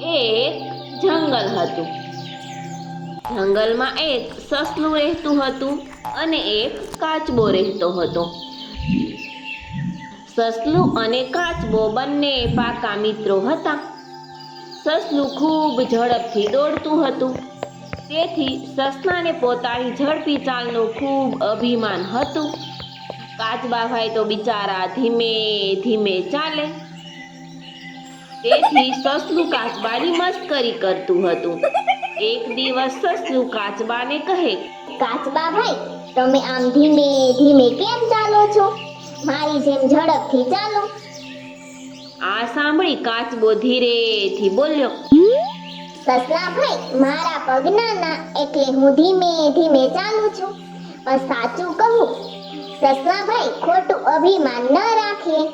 એક જંગલ હતું. જંગલમાં એક સસલું રહેતું હતું અને એક કાચબો રહેતો હતો. સસલું અને કાચબો બંને પાકા મિત્રો હતા. સસલું ખૂબ ઝડપથી દોડતું હતું, તેથી સસલાને પોતાની ઝડપી ચાલનું ખૂબ અભિમાન હતું. કાચબાભાઈ તો બિચારા ધીમે ધીમે ચાલે, તેથી સસલું કાચબાની મસ્કરી કરતું હતું. એક દિવસ સસલું કાચબાને કહે, કાચબાભાઈ, તમે આમ ધીમે ધીમે કેમ ચાલો છો? મારી જેમ ઝડપથી ચાલો. આ સાંભળી કાચબો ધીરેથી બોલ્યો, સસલાભાઈ, મારા પગ નાના એટલે હું ધીમે ધીમે ચાલું છું. પણ સાચું કહું, સસલાભાઈ, ખોટું અભિમાન ન રાખીએ.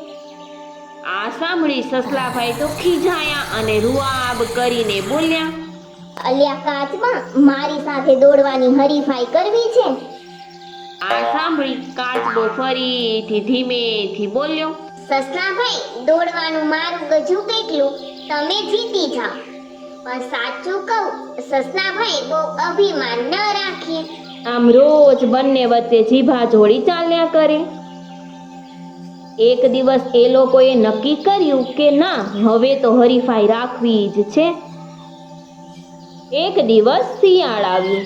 આ સાંભળી સસલાભાઈ તો ખીજાયા અને રૂઆબ કરીને બોલ્યા, અલ્યા કાચબા, મારી સાથે દોડવાની હરીફાઈ કરવી છે. આ સાંભળી કાચબો ફરીથી ધીમેથી બોલ્યો, સસલાભાઈ, દોડવાનું મારું ગજું કેટલું, તમે જીતી જાઓ. પણ સાચું કહું, સસલાભાઈ, બહુ અભિમાન ન રાખીએ. આમ રોજ બંને વચ્ચે જીભાજોડી ચાલ્યા કરે. એક દિવસ એ લોકોએ નક્કી કર્યું કે ના, હવે તો હરીફાઈ રાખવી જ છે. એક દિવસ શિયાળ આવ્યું.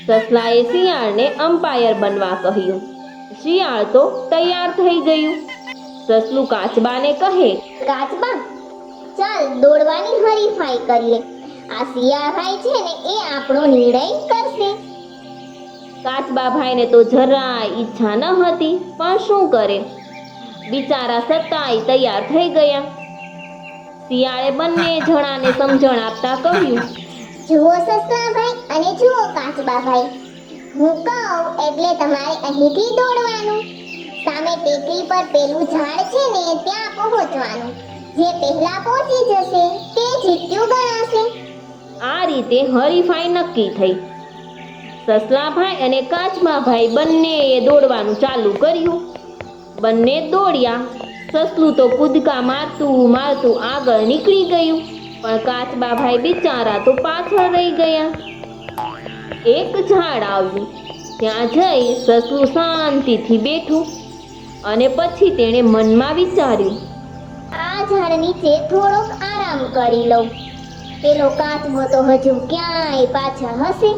સસલાએ શિયાળને અમ્પાયર બનવા કહ્યું. શિયાળ તો તૈયાર થઈ ગયું. સસલું કાચબાને કહે, કાચબા, ચાલ દોડવાની હરીફાઈ કરીએ. આ શિયાળભાઈ છે ને, એ આપણો નિર્ણય કરશે. કાચબાભાઈને તો જરાય ઈચ્છા ન હતી, પણ શું કરે, બિચારા સતાય તૈયાર થઈ ગયા. શિયાળે બંને જણાને સમજણ આપતા કહ્યું, જુઓ સસલાભાઈ અને જુઓ કાચબાભાઈ, હું કહું એટલે તમારે અહીંથી દોડવાનું. સામે ટેકરી પર પેલું ઝાડ છે ને, ત્યાં પહોંચવાનું. જે પહેલા પહોંચી જશે તે જીત્યું ગણાશે. આ રીતે હરીફાઈ નક્કી થઈ. સસલાભાઈ અને કાચબાભાઈ બંનેએ દોડવાનું ચાલુ કર્યું. બંને દોડ્યા. સસલું તો કૂદકા મારતું મારતું આગળ નીકળી ગયું, પણ કાચબાભાઈ બિચારા તો પાછળ રહી ગયા. એક ઝાડ આવ્યું. ત્યાં જઈ સસલું શાંતિથી બેઠું અને પછી તેણે મનમાં વિચાર્યું, આ ઝાડ નીચે થોડોક આરામ કરી લઉં. પેલો કાચબો તો હજુ ક્યાંય પાછળ હશે.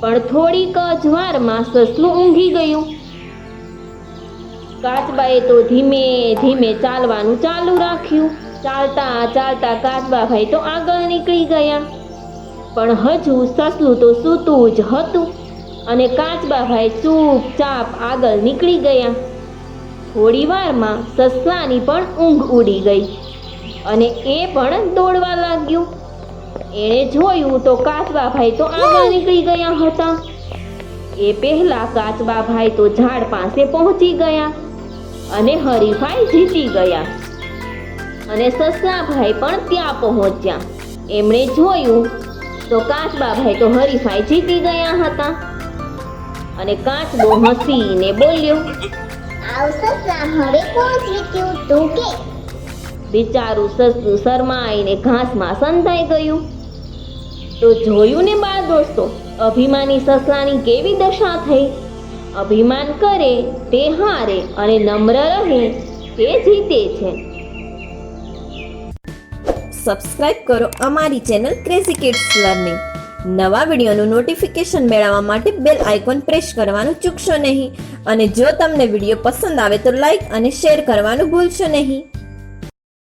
પણ થોડીક જ વારમાં સસલું ઊંઘી ગયું. કાચબાએ તો ધીમે ધીમે ચાલવાનું ચાલુ રાખ્યું. ચાલતા ચાલતા કાચબાભાઈ તો આગળ નીકળી ગયા, પણ હજુ સસલું તો સૂતું જ હતું અને કાચબાભાઈ ચૂપચાપ આગળ નીકળી ગયા. થોડી વારમાં સસલાની પણ ઊંઘ ઉડી ગઈ અને એ પણ દોડવા લાગ્યું. એણે જોયું તો કાચબાભાઈ તો આગળ નીકળી ગયા હતા. એ પહેલા કાચબાભાઈ તો ઝાડ પાસે પહોંચી ગયા અને હરીફાઈ જીતી ગયા. અને સસલાભાઈ પણ ત્યાં પહોંચ્યા. એમણે જોયું તો કાચબાભાઈ તો હરીફાઈ જીતી ગયા હતા. અને કાચબો હસીને બોલ્યો, આવ સસલા, હવે કોણ જીત્યું, તું કે? બિચારું સસલું શરમાઈને ઘાસમાં સંતાઈ ગયું. તો જોયું ને બાળ દોસ્તો, અભિમાની સસલાની કેવી દશા થઈ. અભિમાન કરે તે હારે અને નમ્ર રહે તે જીતે છે. સબસ્ક્રાઇબ કરો અમારી ચેનલ ક્રેઝી કિડ્સ લર્નિંગ. નવા વિડીયોનું નોટિફિકેશન મેળવવા માટે બેલ આઇકોન પ્રેસ કરવાનું ચૂકશો નહીં. અને જો તમને વિડીયો પસંદ આવે તો લાઈક અને શેર કરવાનું ભૂલશો નહીં.